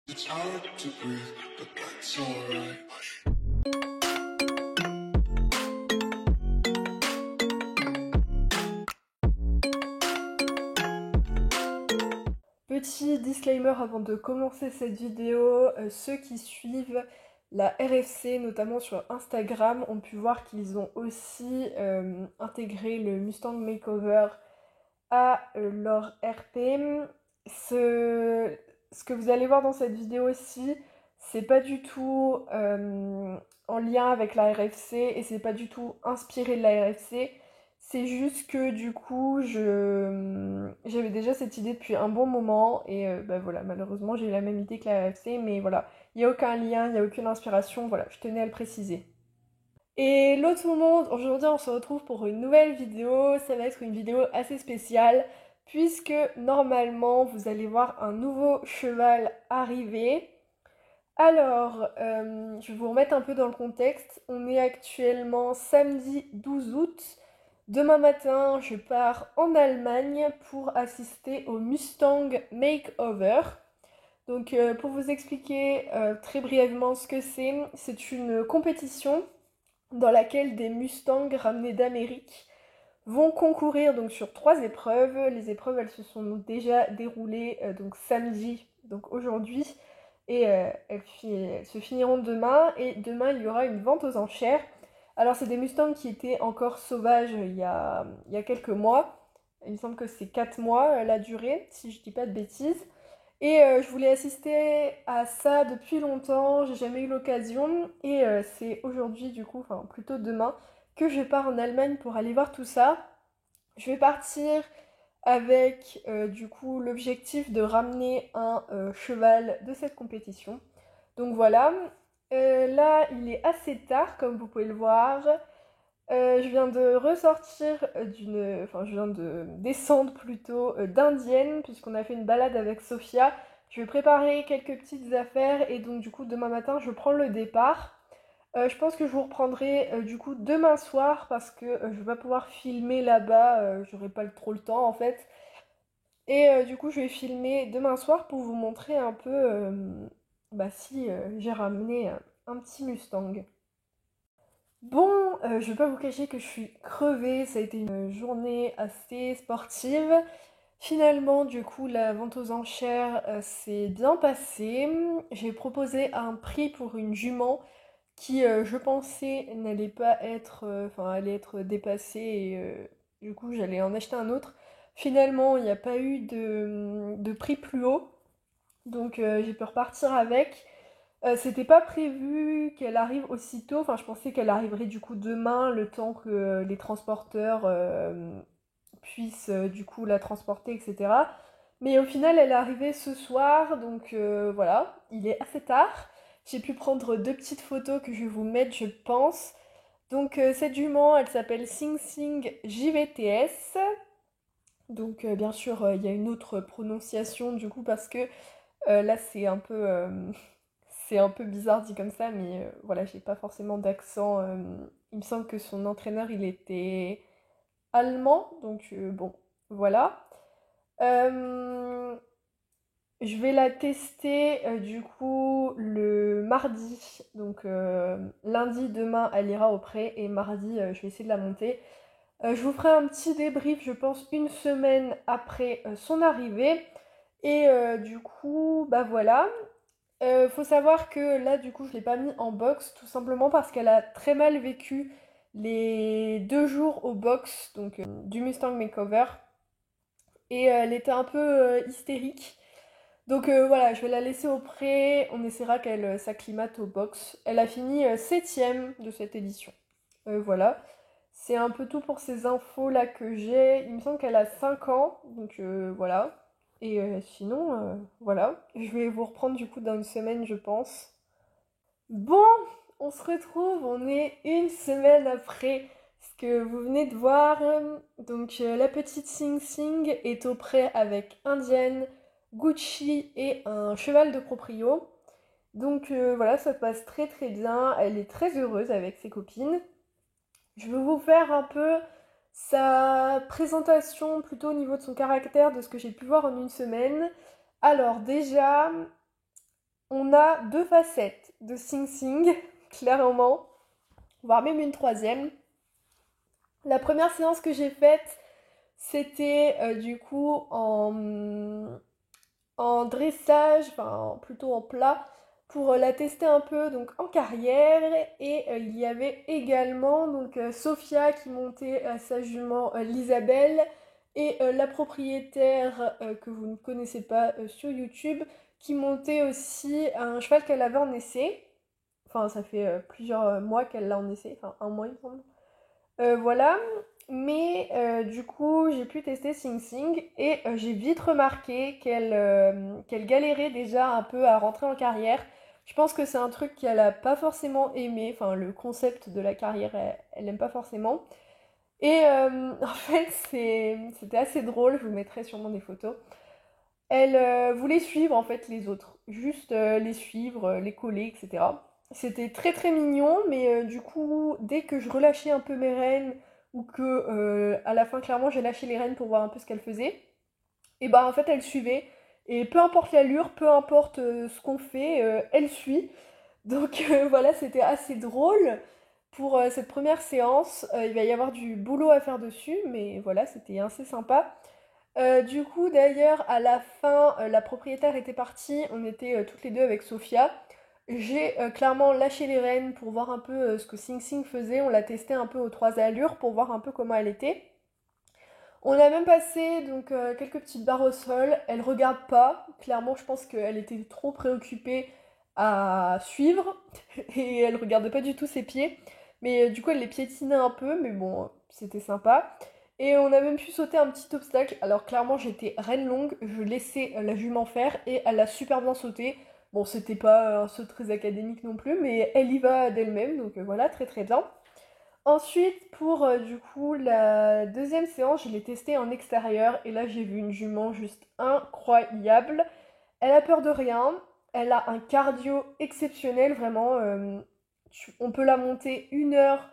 It's hard to breathe, but that's alright. Petit disclaimer avant de commencer cette vidéo, ceux qui suivent la RFC, notamment sur Instagram, ont pu voir qu'ils ont aussi intégré le Mustang Makeover à leur RP. Ce que vous allez voir dans cette vidéo aussi, c'est pas du tout en lien avec la RFC et c'est pas du tout inspiré de la RFC. C'est juste que du coup, j'avais déjà cette idée depuis un bon moment et bah voilà, malheureusement j'ai eu la même idée que la RFC, mais voilà, il n'y a aucun lien, il n'y a aucune inspiration, voilà, je tenais à le préciser. Et l'autre tout le monde, aujourd'hui on se retrouve pour une nouvelle vidéo, ça va être une vidéo assez spéciale puisque normalement vous allez voir un nouveau cheval arriver. Alors, je vais vous remettre un peu dans le contexte, on est actuellement samedi 12 août. Demain matin, je pars en Allemagne pour assister au Mustang Makeover. Donc, pour vous expliquer très brièvement ce que c'est une compétition dans laquelle des Mustangs ramenés d'Amérique vont concourir donc sur 3 épreuves. Les épreuves elles se sont déjà déroulées donc samedi, donc aujourd'hui, et elles se finiront demain. Et demain il y aura une vente aux enchères. Alors c'est des Mustangs qui étaient encore sauvages il y a quelques mois. Il me semble que c'est 4 mois la durée, si je dis pas de bêtises. Et je voulais assister à ça depuis longtemps, j'ai jamais eu l'occasion. Et c'est aujourd'hui, du coup, enfin plutôt demain, que je pars en Allemagne pour aller voir tout ça. Je vais partir avec du coup l'objectif de ramener un cheval de cette compétition. Donc voilà. Là, il est assez tard, comme vous pouvez le voir. Je viens de ressortir enfin je viens de descendre plutôt d'Indienne puisqu'on a fait une balade avec Sophia. Je vais préparer quelques petites affaires et donc du coup demain matin je prends le départ. Je pense que je vous reprendrai du coup demain soir parce que je vais pas pouvoir filmer là-bas, j'aurai pas trop le temps en fait. Et du coup je vais filmer demain soir pour vous montrer un peu bah, si j'ai ramené un petit Mustang. Bon, je vais pas vous cacher que je suis crevée, ça a été une journée assez sportive. Finalement, du coup, la vente aux enchères s'est bien passée. J'ai proposé un prix pour une jument qui, je pensais, n'allait pas être, enfin, allait être dépassée et du coup, j'allais en acheter un autre. Finalement, il n'y a pas eu de prix plus haut, donc j'ai pu repartir avec. C'était pas prévu qu'elle arrive aussitôt, enfin je pensais qu'elle arriverait du coup demain, le temps que les transporteurs puissent du coup la transporter, etc. Mais au final elle est arrivée ce soir, donc voilà, il est assez tard. J'ai pu prendre 2 petites photos que je vais vous mettre, je pense. Donc cette jument, elle s'appelle Sing Sing JVTS. Donc bien sûr, il y a une autre prononciation du coup parce que là c'est un peu bizarre dit comme ça, mais voilà, j'ai pas forcément d'accent. Il me semble que son entraîneur, il était allemand, donc bon, voilà. Euh, je vais la tester du coup le mardi, donc lundi, demain, elle ira au pré, et mardi, je vais essayer de la monter. Je vous ferai un petit débrief, je pense, une semaine après son arrivée. Et du coup, bah voilà. Faut savoir que là, du coup, je l'ai pas mis en box, tout simplement parce qu'elle a très mal vécu les 2 jours au box, donc du Mustang Makeover, et elle était un peu hystérique. Donc voilà, je vais la laisser au pré, on essaiera qu'elle s'acclimate au box. Elle a fini 7ème de cette édition. Voilà, c'est un peu tout pour ces infos là que j'ai. Il me semble qu'elle a 5 ans, donc voilà. Et sinon, voilà, je vais vous reprendre du coup dans une semaine, je pense. Bon, on se retrouve, on est une semaine après ce que vous venez de voir. Donc la petite Sing Sing est au pré avec Indienne, Gucci et un cheval de proprio. Donc voilà, ça passe très très bien, elle est très heureuse avec ses copines. Je vais vous faire un peu sa présentation plutôt au niveau de son caractère, de ce que j'ai pu voir en une semaine. Alors déjà, on a deux facettes de Sing Sing, clairement, voire même une troisième. La première séance que j'ai faite, c'était du coup en dressage, enfin plutôt en plat, pour la tester un peu donc en carrière. Et il y avait également donc Sophia qui montait sa jument l'Isabelle et la propriétaire que vous ne connaissez pas sur YouTube qui montait aussi un cheval qu'elle avait en essai. Enfin, ça fait plusieurs mois qu'elle l'a en essai, enfin un mois il me semble. Voilà, mais du coup j'ai pu tester Sing Sing et j'ai vite remarqué qu'elle galérait déjà un peu à rentrer en carrière. Je pense que c'est un truc qu'elle a pas forcément aimé, enfin le concept de la carrière elle aime pas forcément. Et en fait c'était assez drôle, je vous mettrai sûrement des photos. Elle voulait suivre en fait les autres, juste les suivre, les coller, etc. C'était très très mignon, mais du coup, dès que je relâchais un peu mes rênes, ou que à la fin, clairement, j'ai lâché les rênes pour voir un peu ce qu'elle faisait, et bah en fait, elle suivait. Et peu importe l'allure, peu importe ce qu'on fait, elle suit. Donc voilà, c'était assez drôle pour cette première séance. Il va y avoir du boulot à faire dessus, mais voilà, c'était assez sympa. Du coup, d'ailleurs, à la fin, la propriétaire était partie, on était toutes les deux avec Sophia. J'ai clairement lâché les rênes pour voir un peu ce que Sing Sing faisait. On l'a testé un peu aux trois allures pour voir un peu comment elle était. On a même passé donc quelques petites barres au sol. Elle regarde pas. Clairement, je pense qu'elle était trop préoccupée à suivre et elle regardait pas du tout ses pieds. Mais du coup, elle les piétinait un peu, mais bon, c'était sympa. Et on a même pu sauter un petit obstacle. Alors clairement, j'étais reine longue, je laissais la jument faire et elle a super bien sauté. Bon, c'était pas un saut très académique non plus, mais elle y va d'elle-même, donc voilà, très très bien. Ensuite, pour du coup la deuxième séance, je l'ai testée en extérieur et là j'ai vu une jument juste incroyable. Elle a peur de rien, elle a un cardio exceptionnel, vraiment. On peut la monter 1 heure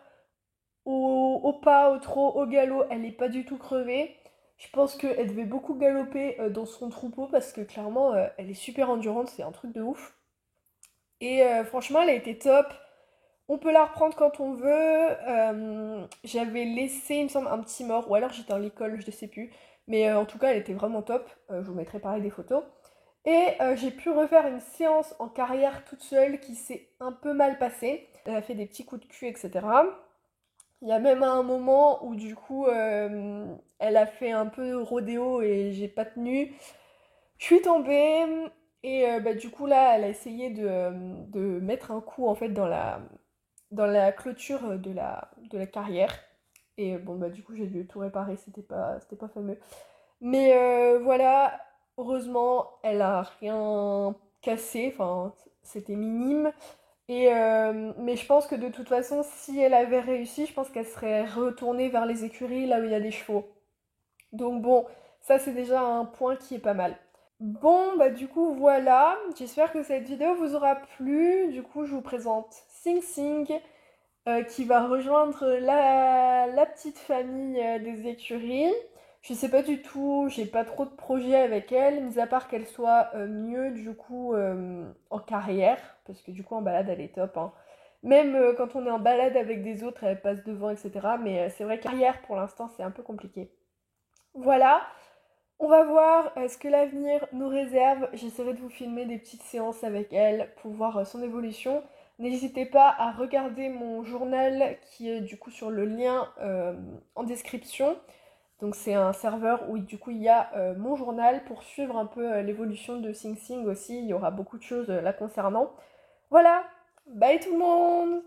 au pas, au trot, au galop, elle n'est pas du tout crevée. Je pense qu'elle devait beaucoup galoper dans son troupeau parce que clairement elle est super endurante, c'est un truc de ouf. Et franchement, elle a été top. On peut la reprendre quand on veut. J'avais laissé, il me semble, un petit mort, ou alors j'étais en l'école, je ne sais plus. Mais en tout cas, elle était vraiment top. Je vous mettrai pareil des photos. Et j'ai pu refaire une séance en carrière toute seule qui s'est un peu mal passée. Elle a fait des petits coups de cul, etc. Il y a même un moment où du coup, elle a fait un peu rodéo et j'ai pas tenu. Je suis tombée et bah, du coup là, elle a essayé de mettre un coup en fait dans la clôture de la carrière. Et bon bah du coup j'ai dû tout réparer, c'était pas fameux. Mais voilà, heureusement, elle a rien cassé, enfin c'était minime. Et mais je pense que de toute façon, si elle avait réussi, je pense qu'elle serait retournée vers les écuries là où il y a des chevaux. Donc bon, ça c'est déjà un point qui est pas mal. Bon, bah du coup voilà, j'espère que cette vidéo vous aura plu. Du coup, je vous présente Sing Sing qui va rejoindre la petite famille des écuries. Je sais pas du tout, j'ai pas trop de projets avec elle, mis à part qu'elle soit mieux du coup en carrière, parce que du coup en balade elle est top, hein. Même quand on est en balade avec des autres, elle passe devant, etc. Mais c'est vrai que carrière pour l'instant c'est un peu compliqué. Voilà, on va voir ce que l'avenir nous réserve. J'essaierai de vous filmer des petites séances avec elle pour voir son évolution. N'hésitez pas à regarder mon journal qui est du coup sur le lien en description. Donc c'est un serveur où du coup il y a mon journal pour suivre un peu l'évolution de Sing Sing aussi. Il y aura beaucoup de choses la concernant. Voilà, bye tout le monde!